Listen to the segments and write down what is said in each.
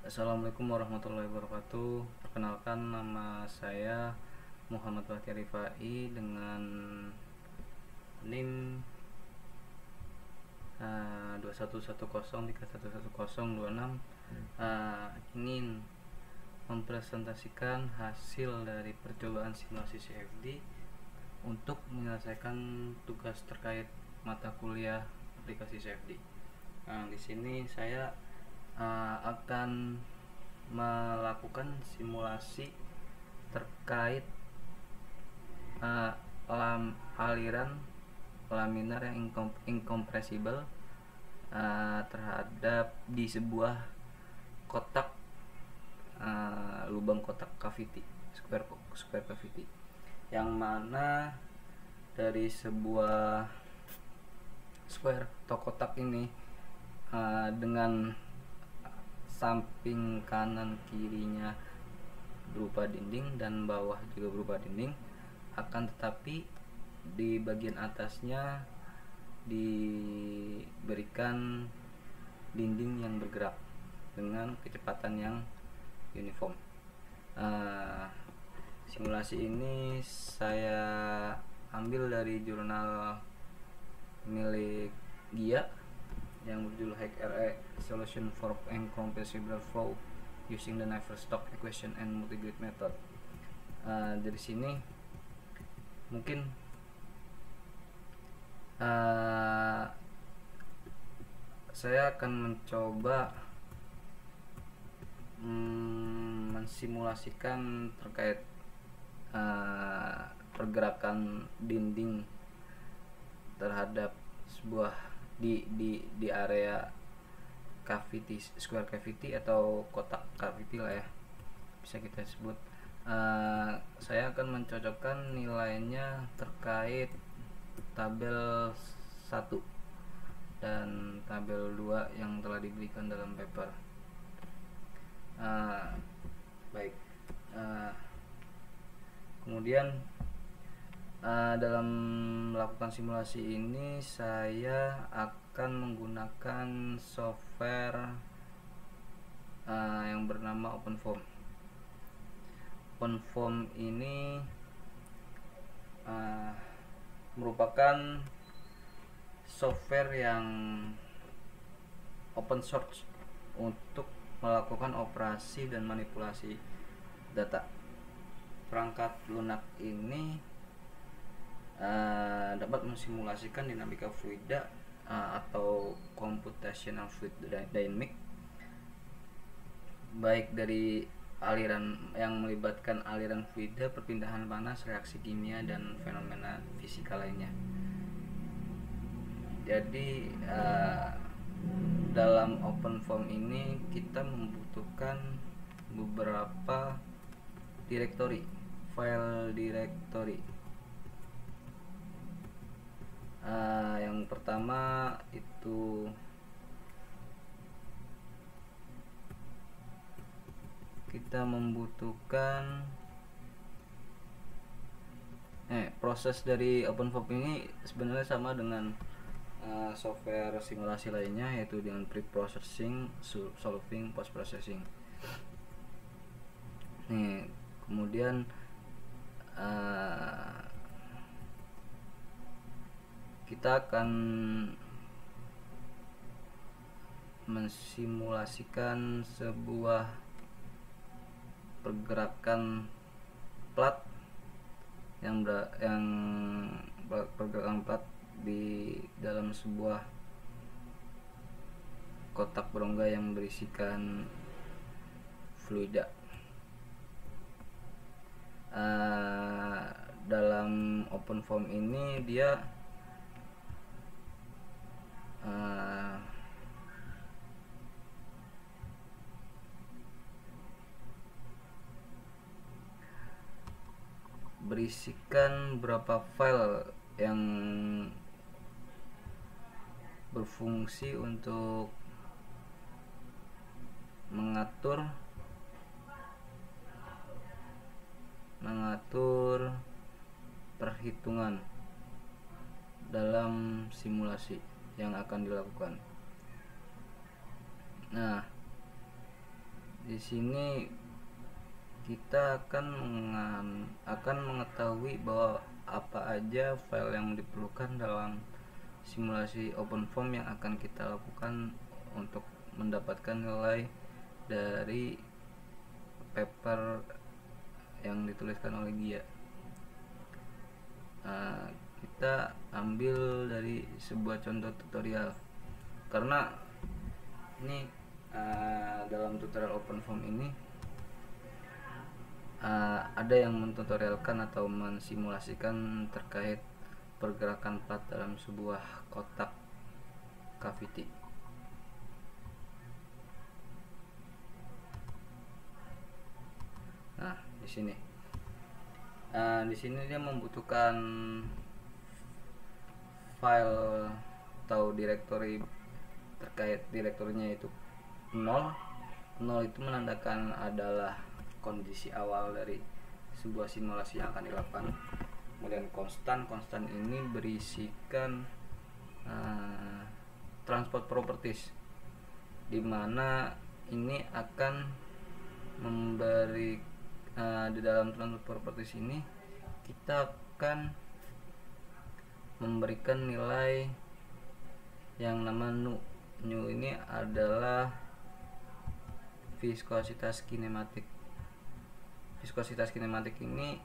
Assalamualaikum warahmatullahi wabarakatuh. Perkenalkan, nama saya Muhammad Bahtiar Rifai dengan NIM 2110311026. Ingin mempresentasikan hasil dari percobaan simulasi CFD untuk menyelesaikan tugas terkait mata kuliah aplikasi CFD. Di sini saya akan melakukan simulasi terkait aliran laminar yang incompressible terhadap di sebuah kotak lubang kotak cavity, square cavity, yang mana dari sebuah square atau kotak ini dengan samping kanan kirinya berupa dinding dan bawah juga berupa dinding, akan tetapi di bagian atasnya diberikan dinding yang bergerak dengan kecepatan yang uniform. Simulasi ini saya ambil dari jurnal milik GIA yang berjudul HRE Solution for Incompressible Flow Using the Navier-Stokes Equation and Multigrid Method. Dari sini mungkin saya akan mencoba mensimulasikan terkait pergerakan dinding terhadap sebuah di area cavity, square cavity atau kotak cavity lah ya, bisa kita sebut. Saya akan mencocokkan nilainya terkait tabel 1 dan tabel 2 yang telah diberikan dalam paper. Baik. Kemudian dalam melakukan simulasi ini saya akan menggunakan software yang bernama OpenFOAM. OpenFOAM ini merupakan software yang open source untuk melakukan operasi dan manipulasi data. Perangkat lunak ini dapat mensimulasikan dinamika fluida atau computational fluid dynamic, baik dari aliran yang melibatkan aliran fluida, perpindahan panas, reaksi kimia, dan fenomena fisika lainnya. Jadi dalam OpenFOAM ini kita membutuhkan beberapa file directory. Yang pertama itu kita membutuhkan proses dari OpenFOAM ini sebenarnya sama dengan software simulasi lainnya, yaitu dengan pre-processing, solving, post-processing. Kemudian kita akan mensimulasikan sebuah pergerakan plat yang pergerakan plat di dalam sebuah kotak berongga yang berisikan fluida. Dalam OpenFOAM ini dia berisikan beberapa file yang berfungsi untuk mengatur perhitungan dalam simulasi yang akan dilakukan. di sini kita akan mengetahui bahwa apa aja file yang diperlukan dalam simulasi OpenFOAM yang akan kita lakukan untuk mendapatkan nilai dari paper yang dituliskan oleh Gia. Kita ambil dari sebuah contoh tutorial, karena ini dalam tutorial OpenFOAM ini ada yang mentutorialkan atau mensimulasikan terkait pergerakan plat dalam sebuah kotak cavity. Nah, di sini dia membutuhkan file atau direktori terkait direktorinya itu 0 itu menandakan adalah kondisi awal dari sebuah simulasi yang akan dilakukan. Kemudian konstan ini berisikan transport properties, di mana ini akan memberi di dalam transport properties ini kita akan memberikan nilai yang nama nu ini adalah viskositas kinematik. Viskositas kinematik ini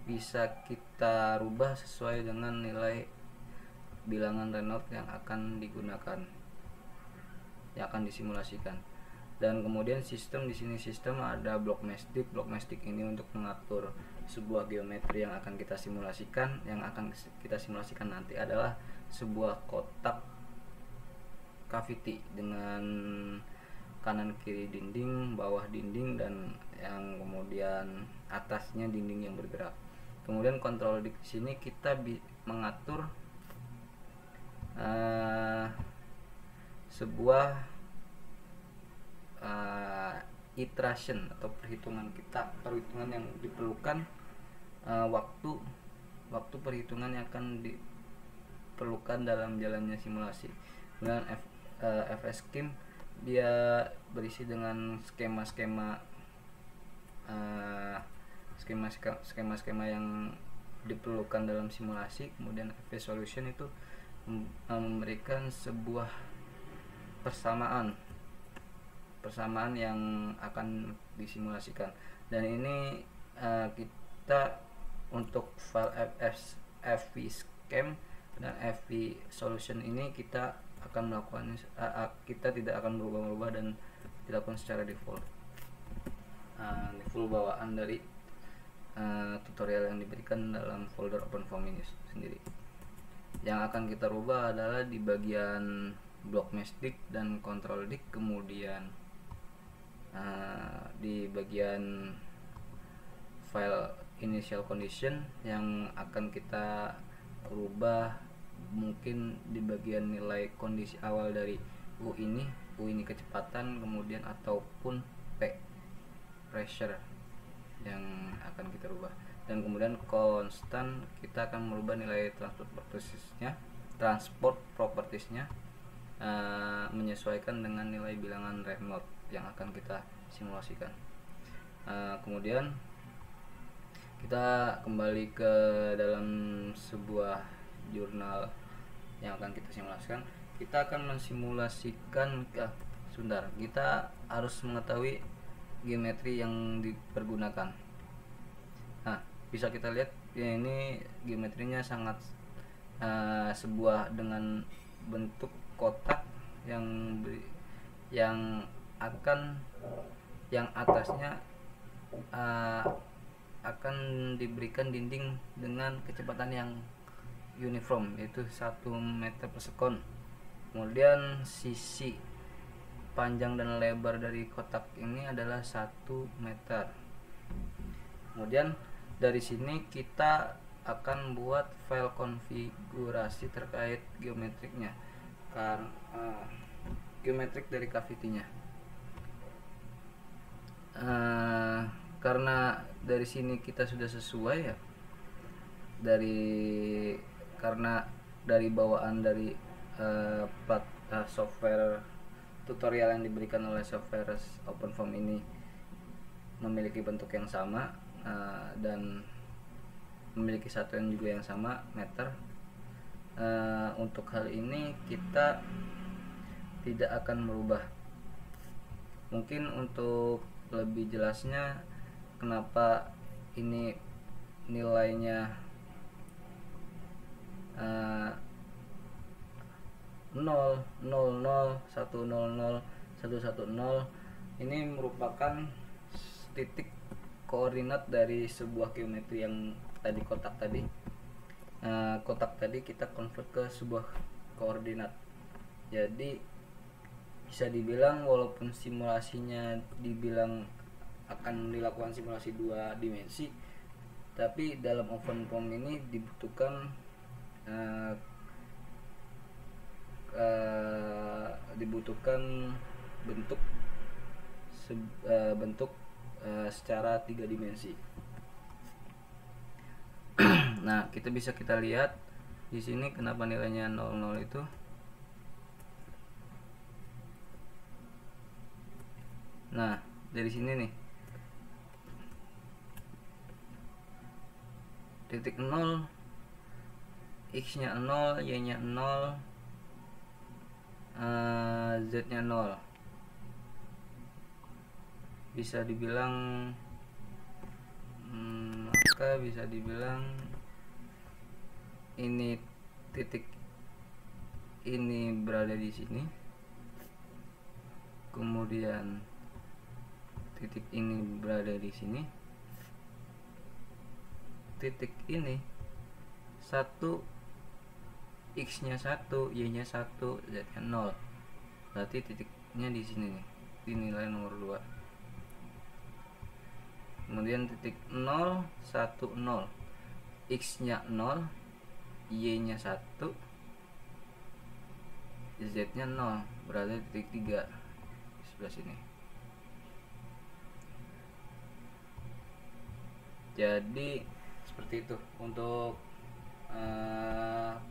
bisa kita rubah sesuai dengan nilai bilangan Reynolds yang akan digunakan, yang akan disimulasikan. Dan kemudian sistem di sini ada block mastic. Block mastic ini untuk mengatur sebuah geometri yang akan kita simulasikan. Yang akan kita simulasikan nanti adalah sebuah kotak cavity dengan kanan kiri dinding, bawah dinding, dan yang kemudian atasnya dinding yang bergerak. Kemudian kontrol di sini kita mengatur sebuah iteration atau perhitungan yang diperlukan, waktu perhitungan yang akan diperlukan dalam jalannya simulasi. Dengan FSChem dia berisi dengan skema-skema yang diperlukan dalam simulasi. Kemudian FS Solution itu memberikan sebuah persamaan yang akan disimulasikan. Dan ini kita untuk file FVSChem dan FV Solution ini kita akan melakukan kita tidak akan berubah-ubah dan dilakukan secara default. Full bawaan dari tutorial yang diberikan dalam folder OpenFOAM ini sendiri. Yang akan kita rubah adalah di bagian block mastic dan control dict, kemudian di bagian file initial condition yang akan kita rubah mungkin di bagian nilai kondisi awal dari U ini kecepatan, kemudian ataupun P pressure yang akan kita rubah. Dan kemudian konstan kita akan merubah nilai transport propertiesnya menyesuaikan dengan nilai bilangan Reynolds yang akan kita simulasikan. Kemudian kita kembali ke dalam sebuah jurnal yang akan kita simulasikan. Kita akan mensimulasikan kita harus mengetahui geometri yang dipergunakan. Nah, bisa kita lihat ya, ini geometrinya sangat sebuah dengan bentuk kotak yang atasnya akan diberikan dinding dengan kecepatan yang uniform, yaitu 1 meter per sekon. Kemudian sisi panjang dan lebar dari kotak ini adalah 1 meter. Kemudian dari sini kita akan buat file konfigurasi terkait geometriknya, geometrik dari cavity-nya. Karena dari sini kita sudah sesuai ya, karena dari bawaan dari software tutorial yang diberikan oleh software OpenFOAM ini memiliki bentuk yang sama dan memiliki satuan juga yang sama, meter. Untuk hal ini kita tidak akan merubah. Mungkin untuk lebih jelasnya kenapa ini nilainya 0, 0, 0, 100, 110, ini merupakan titik koordinat dari sebuah geometri yang tadi kotak tadi. Kotak tadi kita convert ke sebuah koordinat. Jadi bisa dibilang walaupun simulasinya dibilang akan dilakukan simulasi 2 dimensi, tapi dalam OpenFOAM ini dibutuhkan bentuk secara 3 dimensi. Nah, kita lihat di sini kenapa nilainya 00 itu. Nah, dari sini nih, titik 0, x nya 0, y nya 0, z nya 0. Bisa dibilang maka bisa dibilang ini titik ini berada di sini, kemudian titik ini berada di sini, titik ini 1, x nya 1, y nya 1, z nya 0. Berarti titiknya di sini nih, di nilai nomor 2. Kemudian titik 0, 1, 0, x nya 0, y nya 1, z nya 0, berada di titik 3 di sebelah sini. Jadi seperti itu untuk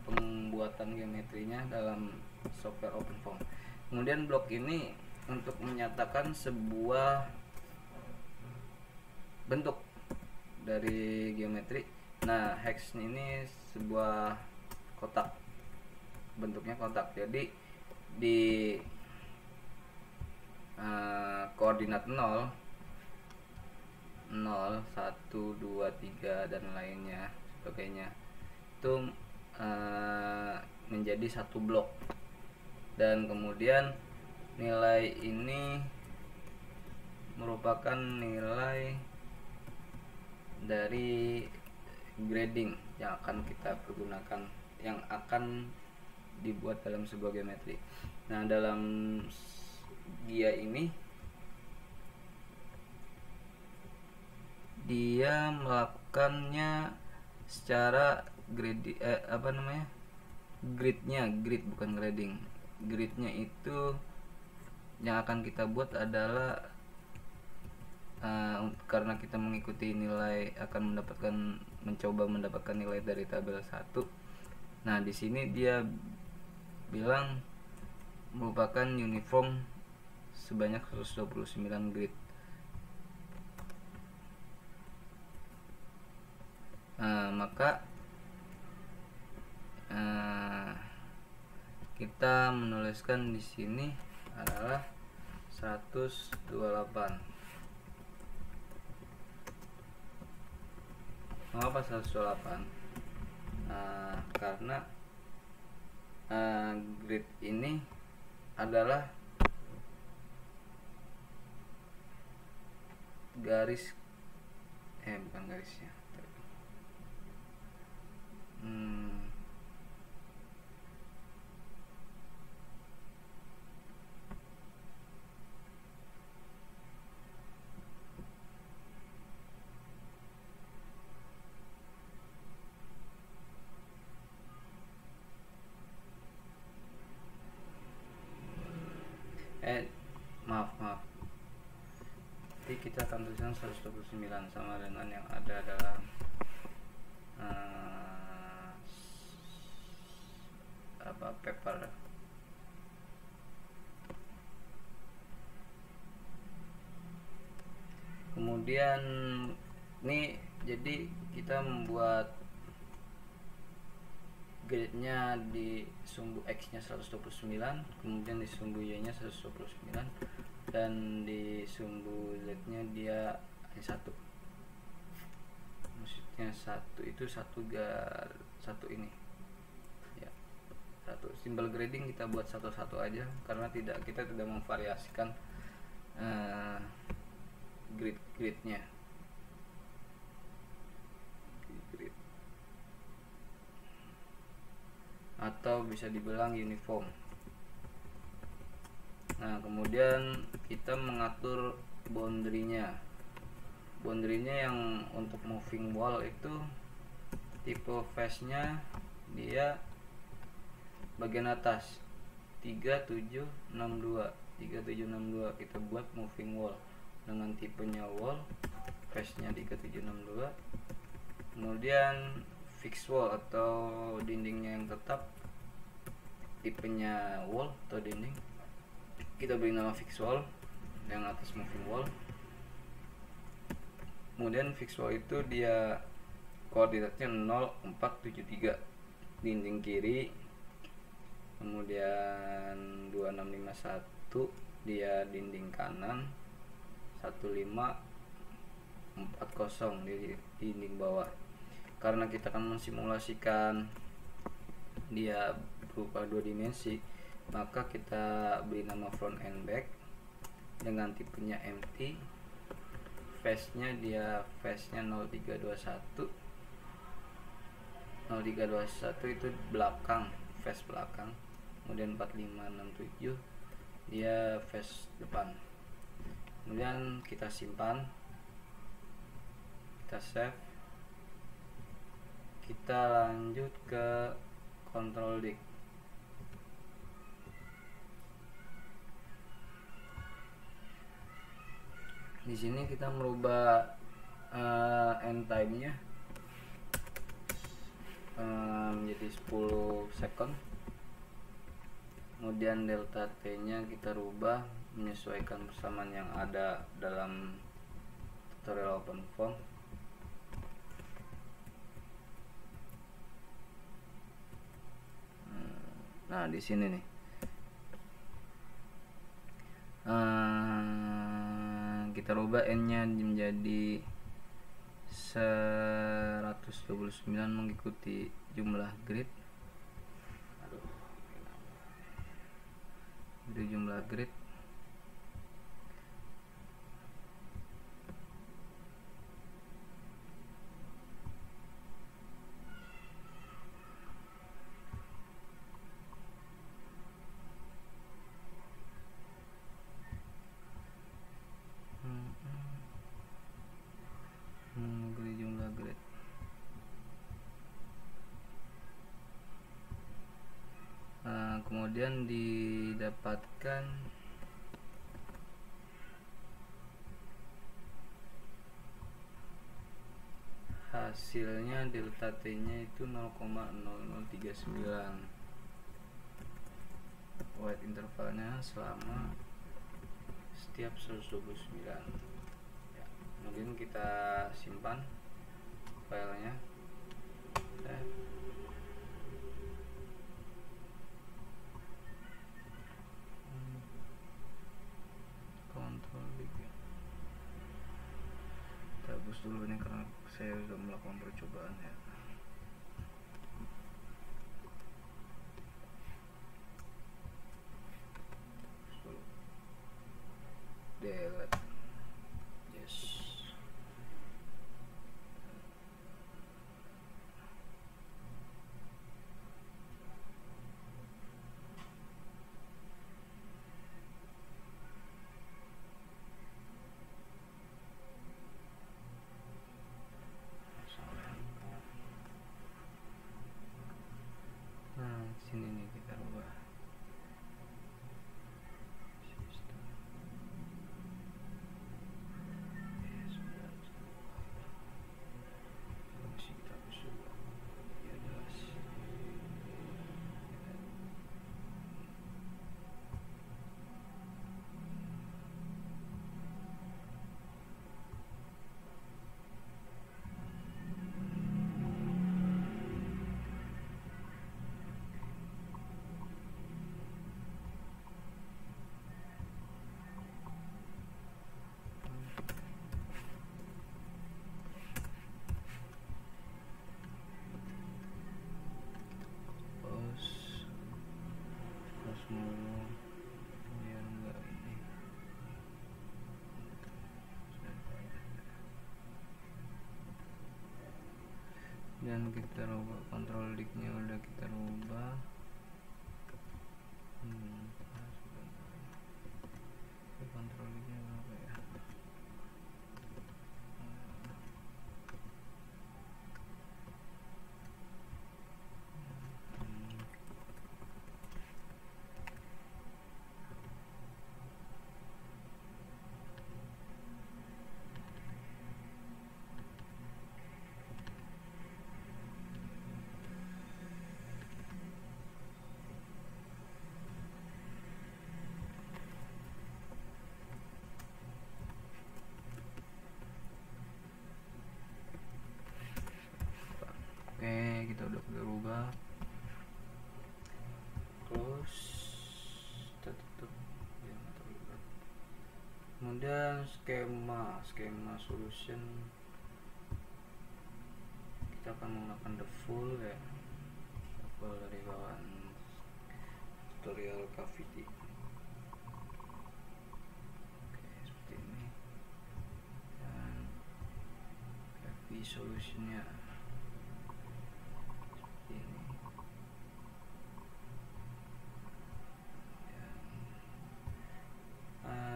pembuatan geometrinya dalam software OpenFOAM. Kemudian blok ini untuk menyatakan sebuah bentuk dari geometri. Nah, hex ini sebuah kotak, bentuknya kotak. Jadi di koordinat 0, 0, 1, 2, 3 dan lainnya sebagainya itu menjadi satu blok, dan kemudian nilai ini merupakan nilai dari grading yang akan kita pergunakan, yang akan dibuat dalam sebuah geometri. Nah, dalam GIA ini dia melakukannya secara grid bukan grading. Gridnya itu yang akan kita buat adalah karena kita mengikuti nilai akan mencoba mendapatkan nilai dari tabel 1. Nah, di sini dia bilang merupakan uniform sebanyak 129 grid. Maka kita menuliskan di sini adalah 128. Mengapa 128? Karena grid ini adalah garis bukan garisnya. Maaf. Jadi kita akan tuliskan 129 sama dengan yang ada dalam paper. Kemudian ini jadi kita membuat grid-nya di sumbu X nya 129, kemudian di sumbu Y nya 129, dan di sumbu Z nya dia hanya satu. Maksudnya satu itu satu ini ya, satu. Simbol grading kita buat satu-satu aja karena kita tidak memvariasikan grid-nya. Atau bisa dibilang uniform. Nah, kemudian kita mengatur boundary-nya. Boundary-nya yang untuk moving wall itu tipe face-nya dia bagian atas 3762. Kita buat moving wall dengan tipenya wall, face-nya 3762. Kemudian fixed wall atau dindingnya yang tetap, tipenya wall atau dinding, kita beri nama fixed wall yang atas moving wall. Kemudian fixed wall itu dia koordinatnya 0473 dinding kiri, kemudian 2651 dia dinding kanan, 1540 di dinding bawah. Karena kita akan mensimulasikan dia berupa 2 dimensi, maka kita beri nama front and back dengan tipenya empty. Face-nya 0321 itu belakang, face belakang. Kemudian 4567 dia face depan. Kemudian kita simpan, kita save, kita lanjut ke control disk. Di sini kita merubah end time-nya menjadi 10 second. Kemudian delta T-nya kita rubah menyesuaikan persamaan yang ada dalam tutorial OpenFOAM. Nah, di sini nih kita rubah n-nya menjadi 129 mengikuti jumlah grid. Itu jumlah grid. Jumlah grid. Kemudian didapatkan hasilnya delta T nya itu 0,0039. Wide intervalnya selama setiap 129 ya. Kemudian kita simpan filenya, kontrol D. Kita hapus dulu ini karena saya sudah melakukan percobaan ya. Delete. Yes. kemudian kita rubah control dict-nya, udah kita rubah. Control dict-nya berapa ya? Oke, kita udah berubah. Close, kita tutup. Kemudian skema solution, kita akan menggunakan the full ya, full dari bawaan tutorial cavity. Oke, seperti ini. Dan cavity solutionnya ini.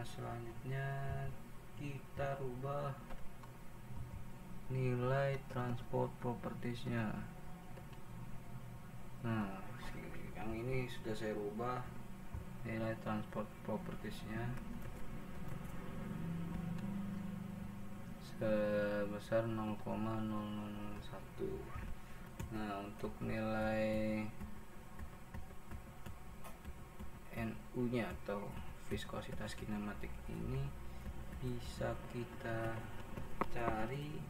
Selanjutnya kita rubah nilai transport propertiesnya. Nah, yang ini sudah saya rubah nilai transport propertiesnya sebesar 0,0001. Nah, untuk nilai NU nya atau viskositas kinematik ini bisa kita cari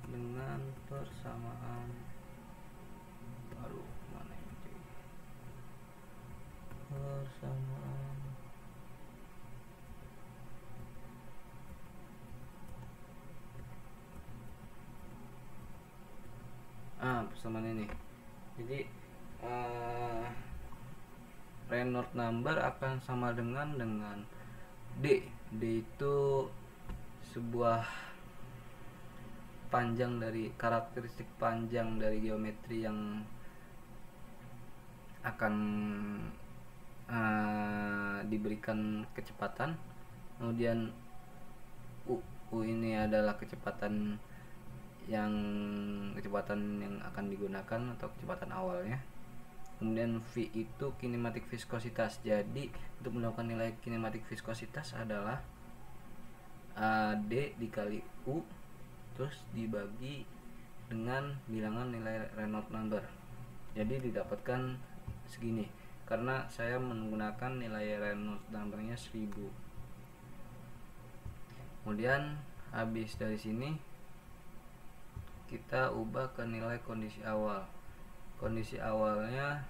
dengan persamaan, mana ini, persamaan persamaan ini. Jadi Reynolds number akan sama dengan D. D itu sebuah panjang dari karakteristik panjang dari geometri yang akan diberikan kecepatan. Kemudian U ini adalah kecepatan yang akan digunakan atau kecepatan awalnya. Kemudian V itu kinematik viskositas. Jadi untuk mendapatkan nilai kinematik viskositas adalah D dikali U terus dibagi dengan bilangan nilai Reynolds number. Jadi didapatkan segini karena saya menggunakan nilai Reynolds numbernya 1000. Kemudian habis dari sini kita ubah ke nilai kondisi awal. Kondisi awalnya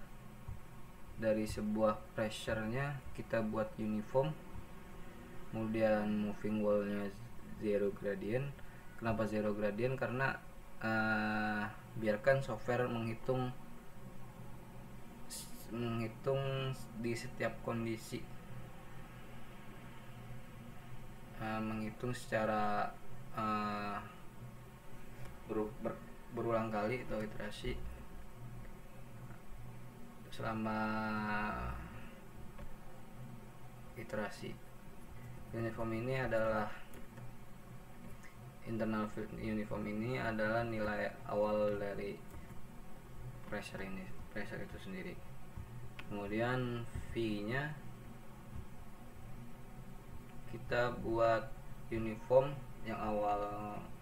dari sebuah pressure-nya kita buat uniform, kemudian moving wall-nya zero gradient. Kenapa zero gradient? Karena biarkan software menghitung di setiap kondisi, menghitung secara berulang kali atau iterasi selama iterasi. Uniform ini adalah internal field uniform ini adalah nilai awal dari pressure itu sendiri. Kemudian V-nya kita buat uniform yang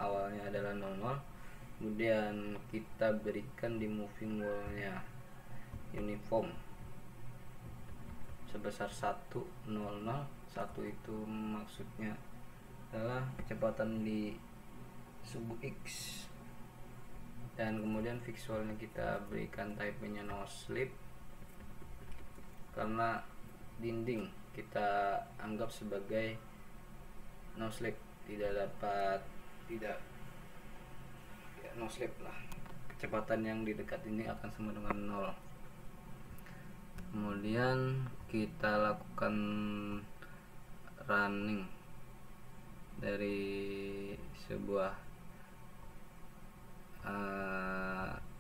awalnya adalah 00, kemudian kita berikan di moving wall-nya uniform sebesar 100. 1 itu maksudnya adalah kecepatan di subuh X, dan kemudian visualnya kita berikan type-nya no slip karena dinding kita anggap sebagai no slip, no slip lah, kecepatan yang di dekat ini akan sama dengan 0. Kemudian kita lakukan running dari sebuah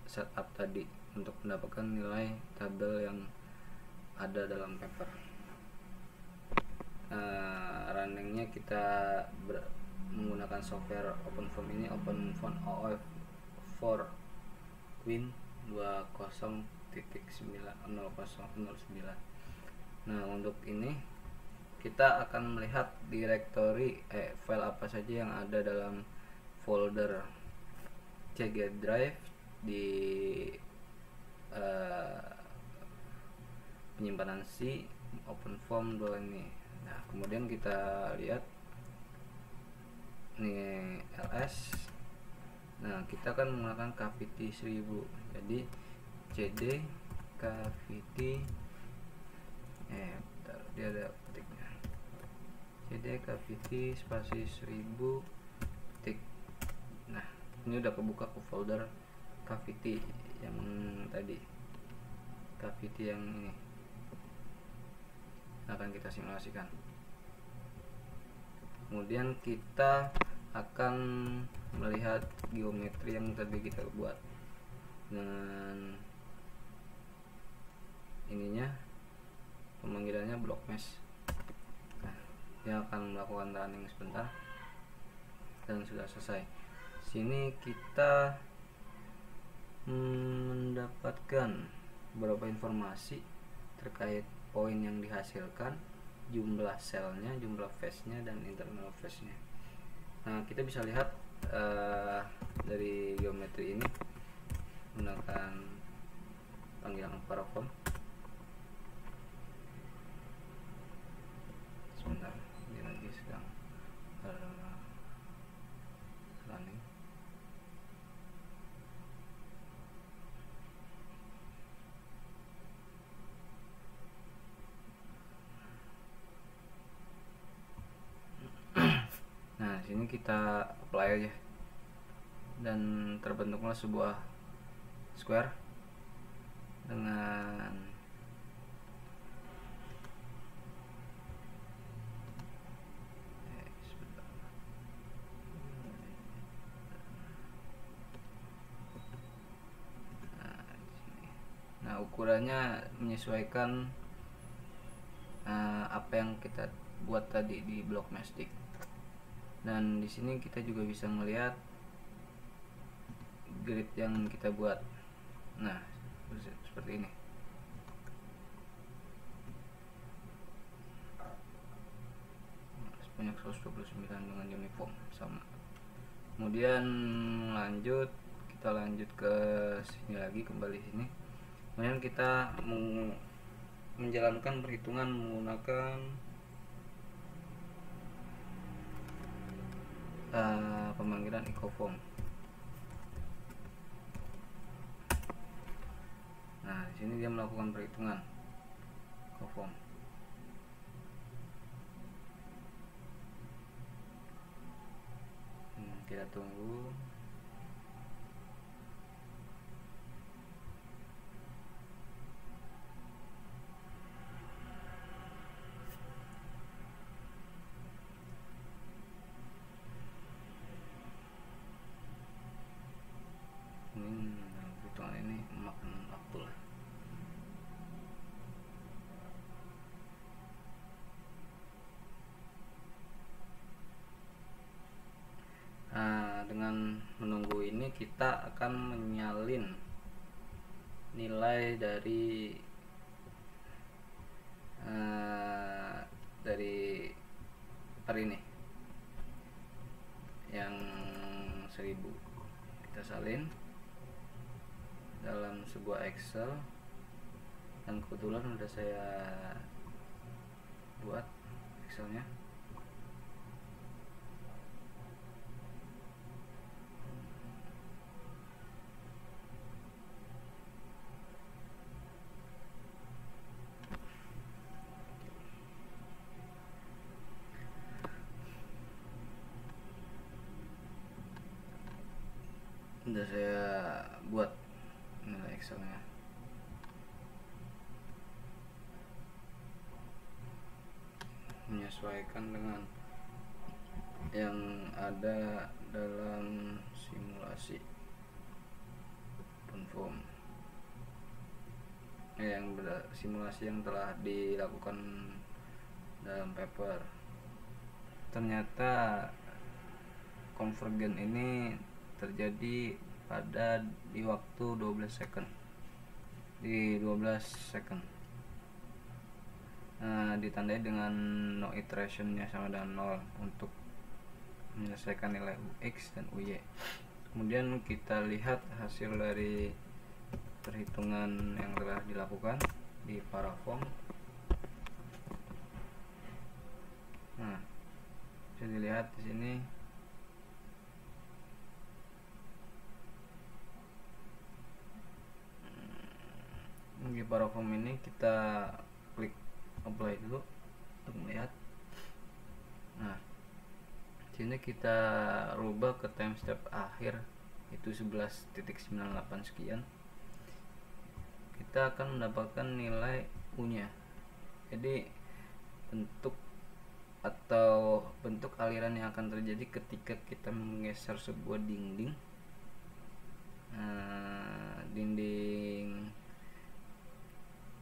setup tadi untuk mendapatkan nilai tabel yang ada dalam paper. Runningnya kita menggunakan software OpenFont ini, OpenFont OF 4 Win 20.9.009. Nah, untuk ini kita akan melihat direktori file apa saja yang ada dalam folder CG Drive di penyimpanan C OpenFont 2 ini. Nah, kemudian kita lihat ini ls. Nah, kita akan menggunakan Cavity 1000. Jadi cd Cavity dia ada ketiknya, cd Cavity spasi 1000 ketik. Nah, ini udah kebuka ke folder Cavity yang tadi, Cavity yang ini akan kita simulasikan. Kemudian kita akan melihat geometri yang tadi kita buat dengan ininya, pemanggilannya block mesh. Nah, dia akan melakukan running sebentar dan sudah selesai. Sini kita mendapatkan beberapa informasi terkait poin yang dihasilkan, jumlah selnya, jumlah face-nya, dan internal face-nya. Nah, kita bisa lihat dari geometri ini menggunakan panggilan paraform. Sebentar, ini lagi sedang running. Nah, sini kita apply aja dan terbentuklah sebuah square dengan ukurannya menyesuaikan apa yang kita buat tadi di block mastic. Dan di sini kita juga bisa melihat grid yang kita buat. Nah, seperti ini. Sebanyak 129 dengan uniform sama. Kemudian kita lanjut ke sini lagi, kembali sini. Kemudian kita menjalankan perhitungan menggunakan pemanggilan ecoform. Nah, di sini dia melakukan perhitungan ecoform. Kita tunggu. Hitungan ini makan waktu lah. Dengan menunggu ini kita akan menyalin nilai dari per ini yang 1000. Kita salin dalam sebuah Excel yang kebetulan udah saya buat Excelnya. Udah saya buat nilai Excelnya. Menyesuaikan dengan yang ada dalam simulasi. waveform yang simulasi yang telah dilakukan dalam paper. Ternyata konvergen ini terjadi pada di waktu 12 second. Di 12 second. Ditandai dengan no iterationnya sama dengan 0 untuk menyelesaikan nilai UX dan UY. Kemudian kita lihat hasil dari perhitungan yang telah dilakukan di paraform. Nah, bisa dilihat di sini di paraform ini kita klik apply dulu untuk melihat. Nah, sini kita rubah ke time step akhir itu 11.98 sekian. Kita akan mendapatkan nilai U nya. Jadi bentuk atau bentuk aliran yang akan terjadi ketika kita menggeser sebuah dinding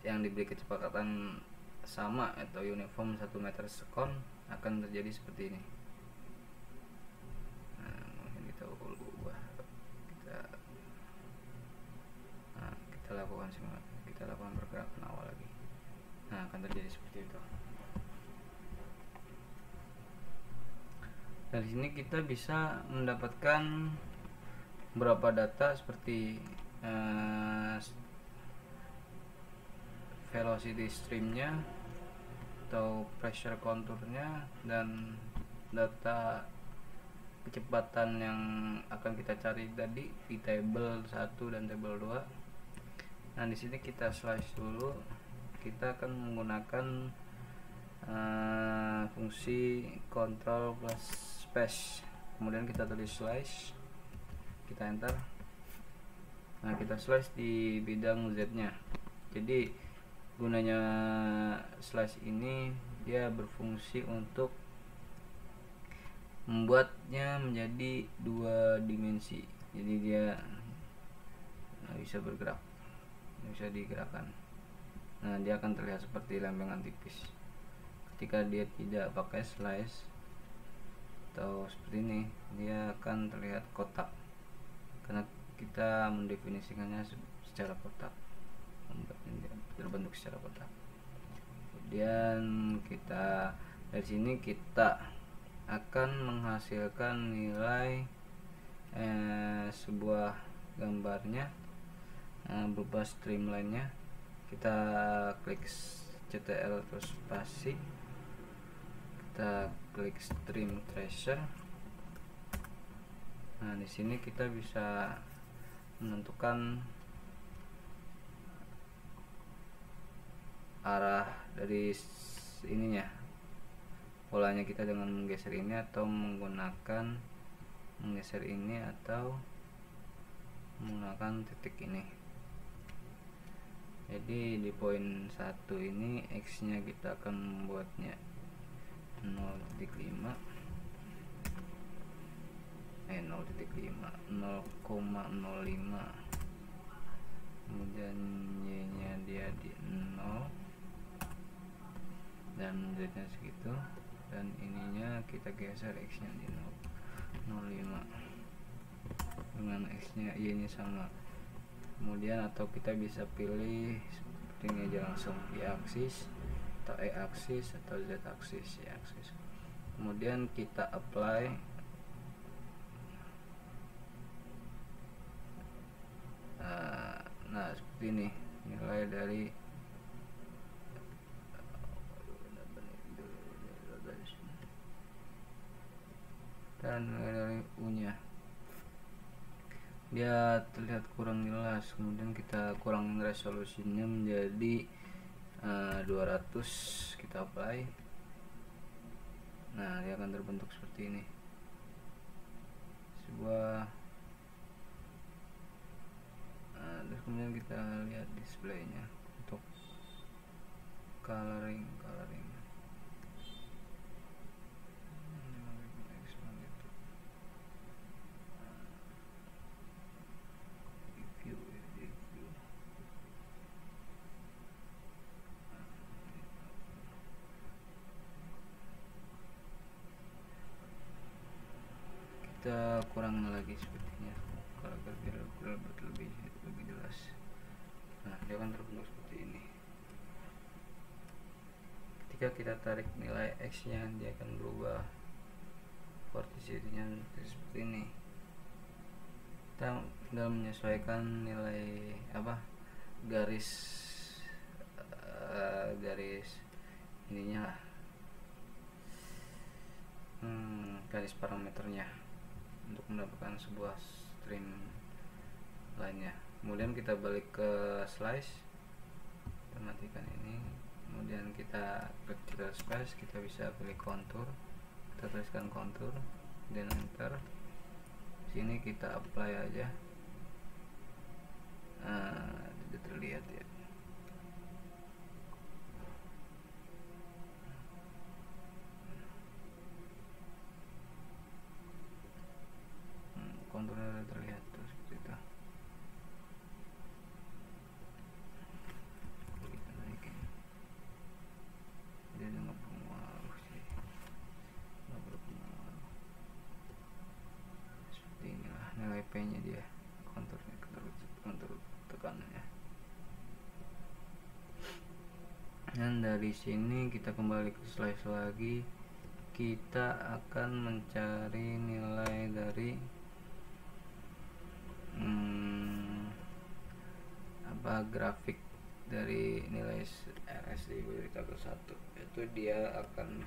yang diberi kecepatan sama atau uniform 1 meter sekon akan terjadi seperti ini. Mungkin kita ubah, kita lakukan pergerakan awal lagi. Nah, akan terjadi seperti itu. Dari sini kita bisa mendapatkan beberapa data seperti velocity streamnya atau pressure contournya dan data kecepatan yang akan kita cari tadi di table 1 dan table 2. Nah, di sini kita slice dulu. Kita akan menggunakan fungsi control plus space. Kemudian kita tulis slice, kita enter. Nah, kita slice di bidang Z nya. Jadi gunanya slice ini dia berfungsi untuk membuatnya menjadi 2 dimensi. Jadi dia bisa bergerak, bisa digerakkan. Nah, dia akan terlihat seperti lempengan tipis. Ketika dia tidak pakai slice atau seperti ini, dia akan terlihat kotak karena kita mendefinisikannya secara kotak, terbentuk secara kotak. Kemudian kita dari sini kita akan menghasilkan nilai sebuah gambarnya berupa streamline-nya. Kita klik CTRL terus spasi, kita klik stream tracer. Nah, di sini kita bisa menentukan arah dari ininya, polanya kita dengan menggeser ini atau menggeser ini atau menggunakan titik ini. Jadi di poin 1 ini X nya kita akan membuatnya 0,5 kemudian Y nya dia di 0 dan Z nya segitu, dan ininya kita geser X nya di 0,05 dengan X nya Y nya sama. Kemudian atau kita bisa pilih seperti ini aja langsung, Y aksis atau E aksis atau Z aksis, Y aksis. Kemudian kita apply. Nah, seperti ini nilai dari dan nilai dari U nya. Dia terlihat kurang jelas, kemudian kita kurangin resolusinya menjadi 200, kita apply. Nah, dia akan terbentuk seperti ini, sebuah terus kemudian kita lihat displaynya untuk coloring. kita kurangin lagi sepertinya biar lebih jelas. Nah, dia akan terbentuk seperti ini. Ketika kita tarik nilai X nya, dia akan berubah vorticity-nya seperti ini. Kita tinggal menyesuaikan nilai garis ininya lah, garis parameternya untuk mendapatkan sebuah stream lainnya. Kemudian kita balik ke slice, kita matikan ini, kemudian kita vertical space, kita bisa pilih kontur, kita tuliskan kontur dan enter. Sini kita apply aja, tidak terlihat ya. Konturnya terlihat tuh seperti itu. Kita naikin, dia nggak berpengaruh sih, nggak berpengaruh. Seperti inilah nilai P nya dia, kontur tekanannya. Dan dari sini kita kembali ke slice lagi, kita akan mencari nilai dari grafik dari nilai RSI dari tabel 1, itu dia akan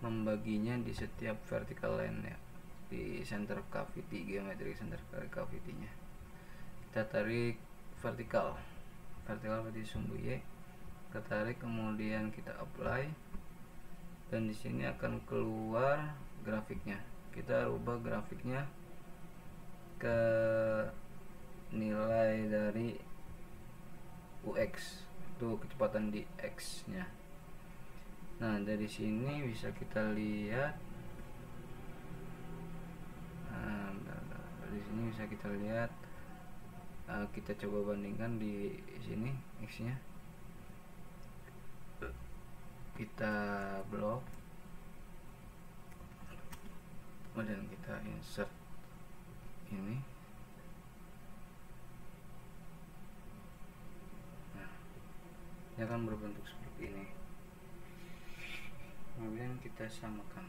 membaginya di setiap vertical line ya, di center cavity, geometri center cavity nya. Kita tarik vertikal berarti sumbu Y, kita tarik, kemudian kita apply, dan di sini akan keluar grafiknya. Kita rubah grafiknya ke nilai dari UX, itu kecepatan di X nya. Nah, dari sini bisa kita lihat, kita coba bandingkan di sini X nya, kita blok, kemudian kita insert ini. Dia akan berbentuk seperti ini. Kemudian kita samakan.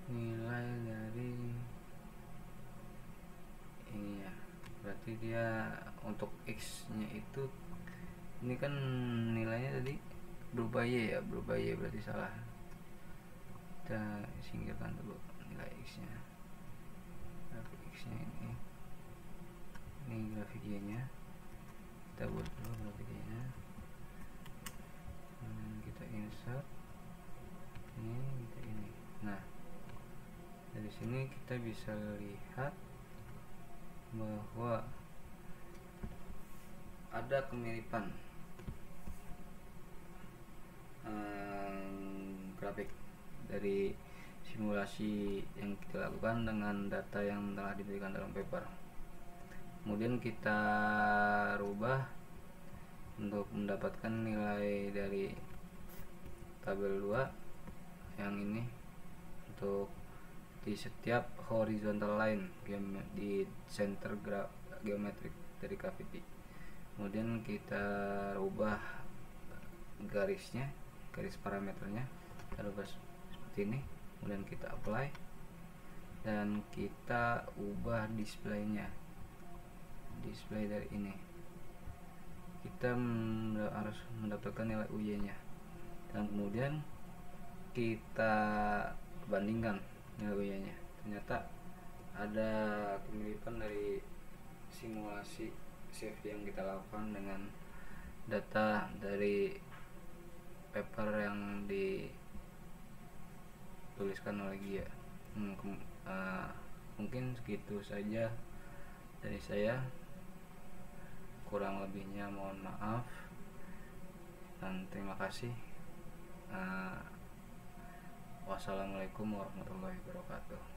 Nilai dari ini ya, berarti dia untuk X nya itu, ini kan nilainya tadi berubah Y ya, berarti salah. Kita singkirkan dulu nilai X nya. Grafik X nya ini grafik Y nya, kita buat dulu grafik Y nya, kita insert ini. Nah, dari sini kita bisa lihat bahwa ada kemiripan grafik dari simulasi yang kita lakukan dengan data yang telah diberikan dalam paper. Kemudian kita rubah untuk mendapatkan nilai dari tabel 2 yang ini untuk di setiap horizontal line di center geometrik dari cavity. Kemudian kita rubah garisnya, garis parameternya kita rubah seperti ini. Kemudian kita apply dan kita ubah displaynya, display dari ini. Kita harus mendapatkan nilai UY nya, dan kemudian kita bandingkan nilai UY nya. Ternyata ada kemiripan dari simulasi save yang kita lakukan dengan data dari paper yang dituliskan oleh Gia. Mungkin segitu saja dari saya, kurang lebihnya mohon maaf dan terima kasih. Wassalamualaikum warahmatullahi wabarakatuh.